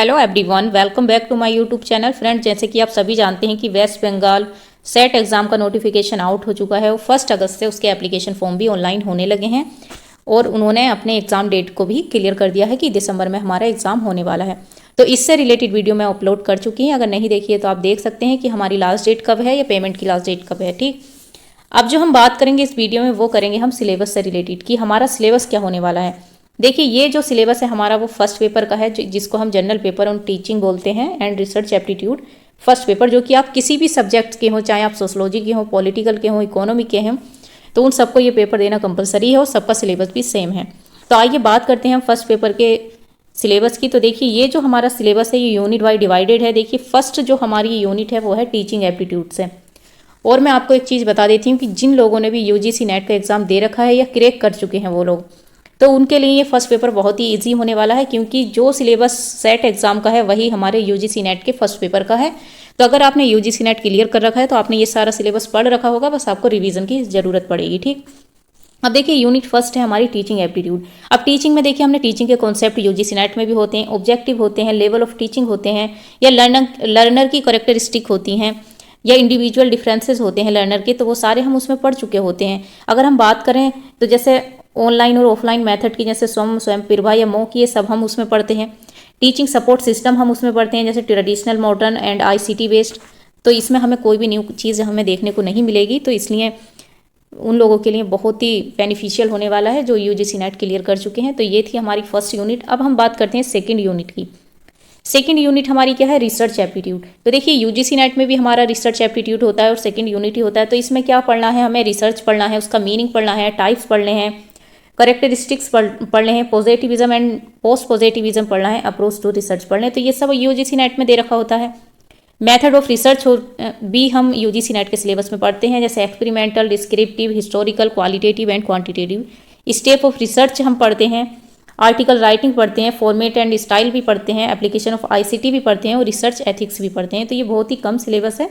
Hello everyone, welcome back to my YouTube channel. Friend, जैसे कि आप सभी जानते हैं कि वेस्ट बंगाल सेट एग्ज़ाम का नोटिफिकेशन आउट हो चुका है और 1 अगस्त से उसके एप्लीकेशन फॉर्म भी ऑनलाइन होने लगे हैं और उन्होंने अपने एग्ज़ाम डेट को भी क्लियर कर दिया है कि दिसंबर में हमारा एग्ज़ाम होने वाला है। तो इससे रिलेटेड वीडियो मैं अपलोड कर चुकी हूँ, अगर नहीं देखी है तो आप देख सकते हैं कि हमारी लास्ट डेट कब है या पेमेंट की लास्ट डेट कब है। ठीक, अब जो हम बात करेंगे इस वीडियो में वो करेंगे हम सिलेबस से रिलेटेड कि हमारा सिलेबस क्या होने वाला है। देखिए, ये जो सिलेबस है हमारा वो फर्स्ट पेपर का है, जिसको हम जनरल पेपर ऑन टीचिंग बोलते हैं and research aptitude first paper, जो कि आप किसी भी सब्जेक्ट के हो, चाहे आप सोशोलॉजी के हो, पॉलिटिकल के हो, इकोनॉमी के हैं, तो उन सबको ये पेपर देना कंपलसरी है और सबका सिलेबस भी सेम है। तो आइए बात करते हैं हम फर्स्ट पेपर के सिलेबस की। तो देखिए, ये जो हमारा सिलेबस है ये यूनिट वाइज डिवाइडेड है। देखिए, फर्स्ट जो हमारी यूनिट है वो है टीचिंग एप्टीट्यूड से। और मैं आपको एक चीज़ बता देती हूँ कि जिन लोगों ने भी यूजीसी नेट का एग्ज़ाम दे रखा है या क्रैक कर चुके हैं वो लोग, तो उनके लिए ये फर्स्ट पेपर बहुत ही इजी होने वाला है, क्योंकि जो सिलेबस सेट एग्जाम का है वही हमारे यूजीसी नेट के फर्स्ट पेपर का है। तो अगर आपने यूजीसी नेट क्लियर कर रखा है तो आपने ये सारा सिलेबस पढ़ रखा होगा, बस आपको रिवीजन की ज़रूरत पड़ेगी। ठीक, अब देखिए, यूनिट फर्स्ट है हमारी टीचिंग एप्टीट्यूड। अब टीचिंग में देखिए, हमने टीचिंग के कॉन्सेप्ट यूजीसी नेट में भी होते हैं, ऑब्जेक्टिव होते हैं, लेवल ऑफ टीचिंग होते हैं, या लर्नर की करेक्टरिस्टिक होती हैं, या इंडिविजुअल डिफरेंसेस होते हैं लर्नर के, तो वो सारे हम उसमें पढ़ चुके होते हैं। अगर हम बात करें तो जैसे ऑनलाइन और ऑफलाइन मेथड की, जैसे स्वयं प्रभा या मॉक, ये सब हम उसमें पढ़ते हैं। टीचिंग सपोर्ट सिस्टम हम उसमें पढ़ते हैं, जैसे traditional, modern and ICT based. तो इसमें हमें कोई भी न्यू चीज़ हमें देखने को नहीं मिलेगी, तो इसलिए उन लोगों के लिए बहुत ही बेनिफिशियल होने वाला है जो यूजीसी नेट क्लियर कर चुके हैं। तो ये थी हमारी फर्स्ट यूनिट। अब हम बात करते हैं सेकेंड यूनिट की। सेकेंड यूनिट हमारी क्या है? Research aptitude. तो देखिए, यूजीसी नेट में भी हमारा रिसर्च एप्टीट्यूड होता है और सेकेंड यूनिट ही होता है। तो इसमें क्या पढ़ना है? हमें रिसर्च पढ़ना है, उसका मीनिंग पढ़ना है, टाइप्स पढ़ने हैं, करेक्टरिस्टिक्स पढ़ने हैं, पॉजिटिविज्म एंड पोस्ट पॉजिटिविज्म पढ़ना है, अप्रोच टू रिसर्च पढ़ना है। तो ये सब यूजीसी नेट में दे रखा होता है। मेथड ऑफ रिसर्च भी हम यूजीसी नेट के सिलेबस में पढ़ते हैं, जैसे experimental, descriptive, historical, qualitative and quantitative. Step of research हम पढ़ते हैं, आर्टिकल राइटिंग पढ़ते हैं, फॉर्मेट एंड स्टाइल भी पढ़ते हैं, एप्लीकेशन ऑफ आईसीटी भी पढ़ते हैं और रिसर्च एथिक्स भी पढ़ते हैं। तो ये बहुत ही कम सिलेबस है।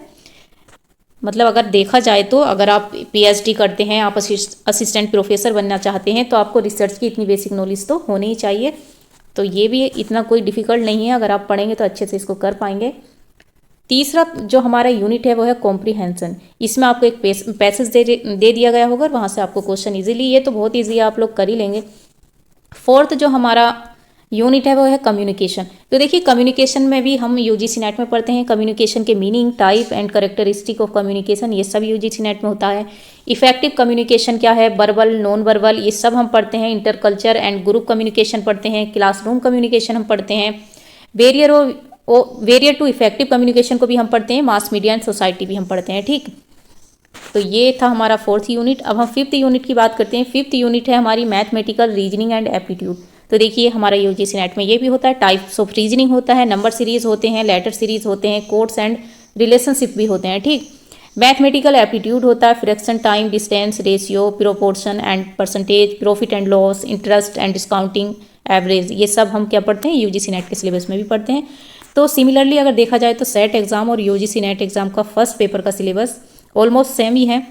मतलब अगर देखा जाए तो अगर आप पीएचडी करते हैं, आप असिस्टेंट प्रोफेसर बनना चाहते हैं, तो आपको रिसर्च की इतनी बेसिक नॉलेज तो होनी ही चाहिए। तो ये भी इतना कोई डिफिकल्ट नहीं है, अगर आप पढ़ेंगे तो अच्छे से इसको कर पाएंगे। तीसरा जो हमारा यूनिट है वो है कॉम्प्रीहेंशन। इसमें आपको एक पैसेज दे दिया गया होगा, वहाँ से आपको क्वेश्चन इजीली, ये तो बहुत ईजी है, आप लोग कर ही लेंगे। फोर्थ जो हमारा यूनिट है वो है कम्युनिकेशन। तो देखिए, कम्युनिकेशन में भी हम यूजीसी नेट में पढ़ते हैं। कम्युनिकेशन के meaning, type and characteristic of communication, ये सब यूजीसी नेट में होता है। इफेक्टिव कम्युनिकेशन क्या है, वर्बल, नॉन वर्बल, ये सब हम पढ़ते हैं। इंटरकल्चर एंड ग्रुप कम्युनिकेशन पढ़ते हैं। क्लासरूम कम्युनिकेशन हम पढ़ते हैं। बैरियर टू इफेक्टिव कम्युनिकेशन को भी हम पढ़ते हैं। मास मीडिया एंड सोसाइटी भी हम पढ़ते हैं। ठीक, तो ये था हमारा फोर्थ यूनिट। अब हम फिफ्थ यूनिट की बात करते हैं। फिफ्थ यूनिट है हमारी मैथमेटिकल, रीजनिंग एंड एप्टीट्यूड। तो देखिए, हमारा यूजीसी नेट में ये भी होता है। टाइप्स ऑफ रीजनिंग होता है, नंबर सीरीज होते हैं, लेटर सीरीज होते हैं, कोड्स एंड रिलेशनशिप भी होते हैं। ठीक, मैथमेटिकल एप्टीट्यूड होता है fraction, time, distance, ratio, proportion and percentage, profit and loss, interest and discounting, average, ये सब हम क्या पढ़ते हैं? यूजीसी नेट के सिलेबस में भी पढ़ते हैं। तो सिमिलरली अगर देखा जाए तो सेट एग्जाम और यूजीसी नेट एग्जाम का फर्स्ट पेपर का सिलेबस ऑलमोस्ट सेम ही है।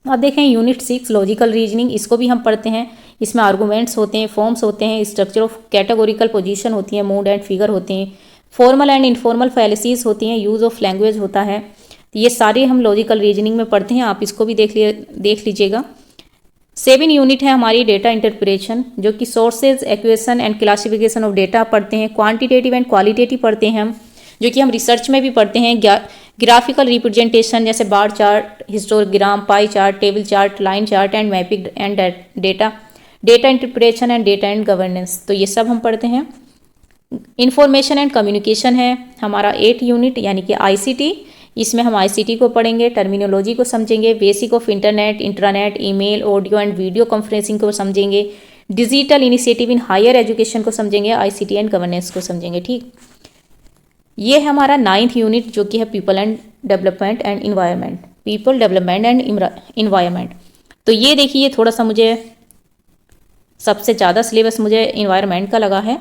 अब देखें यूनिट 6 लॉजिकल रीजनिंग, इसको भी हम पढ़ते हैं। इसमें आर्गूमेंट्स होते हैं, फॉर्म्स होते हैं, स्ट्रक्चर ऑफ कैटेगोरिकल पोजीशन होती है, मूड एंड फिगर होते हैं, फॉर्मल एंड इनफॉर्मल फैलेसीज होती हैं, यूज़ ऑफ लैंग्वेज होता है। तो ये सारे हम लॉजिकल रीजनिंग में पढ़ते हैं, आप इसको भी देख लीजिएगा। 7 यूनिट है हमारी डेटा इंटरप्रिटेशन, जो कि sources, equation and classification of data पढ़ते हैं। क्वांटिटेटिव एंड क्वालिटेटिव पढ़ते हैं हम, जो कि हम रिसर्च में भी पढ़ते हैं। ग्राफिकल रिप्रेजेंटेशन, जैसे bar chart, histogram, pie chart, table chart, line chart and mapping and data interpretation and data and governance, तो ये सब हम पढ़ते हैं। इंफॉर्मेशन एंड कम्युनिकेशन है हमारा 8 यूनिट, यानी कि आईसीटी। इसमें हम आईसीटी को पढ़ेंगे, टर्मिनोलॉजी को समझेंगे, basic of internet, intranet, email, audio and video conferencing को समझेंगे, digital initiative in higher education को समझेंगे, आईसीटी एंड गवर्नेंस को समझेंगे। ठीक, ये है हमारा 9th यूनिट, जो कि है people and development and environment, people development and environment. तो ये देखिए, थोड़ा सा मुझे सबसे ज़्यादा सिलेबस मुझे इन्वायरमेंट का लगा है।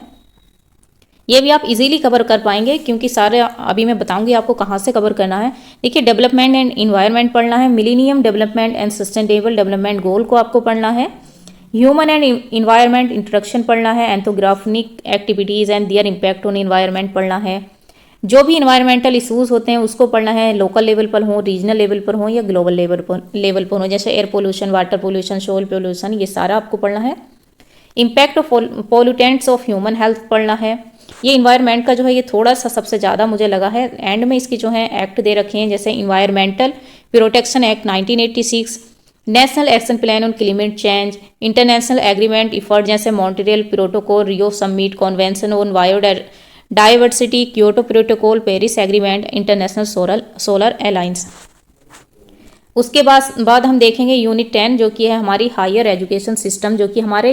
ये भी आप इजीली कवर कर पाएंगे, क्योंकि सारे अभी मैं बताऊंगी आपको कहाँ से कवर करना है। देखिए, डेवलपमेंट एंड इन्वायरमेंट पढ़ना है, millennium development and sustainable development goal को आपको पढ़ना है, ह्यूमन एंड इन्वायरमेंट इंट्रोडक्शन पढ़ना है। Anthropogenic activities and their impact on environment पढ़ना है। जो भी इन्वायरमेंटल इशूज़ होते हैं उसको पढ़ना है, लोकल लेवल पर हो, रीजनल लेवल पर हो या ग्लोबल लेवल पर हो, जैसे air pollution, water pollution, soil pollution, ये सारा आपको पढ़ना है। Impact of pollutants of human health पढ़ना है। ये इन्वायरमेंट का जो है ये थोड़ा सा सबसे ज़्यादा मुझे लगा है। एंड में इसकी जो है एक्ट दे रखे हैं, जैसे environmental protection act 1986, national action plan on climate change, international agreement effort जैसे Montreal protocol, Rio summit, convention on biodiversity, Kyoto protocol, Paris agreement, international solar alliance. उसके बाद हम देखेंगे यूनिट 10 जो कि है हमारी हायर एजुकेशन सिस्टम, जो कि हमारे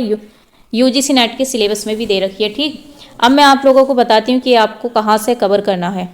यूजीसी नेट के सिलेबस में भी दे रखी है। ठीक, अब मैं आप लोगों को बताती हूँ कि आपको कहाँ से कवर करना है।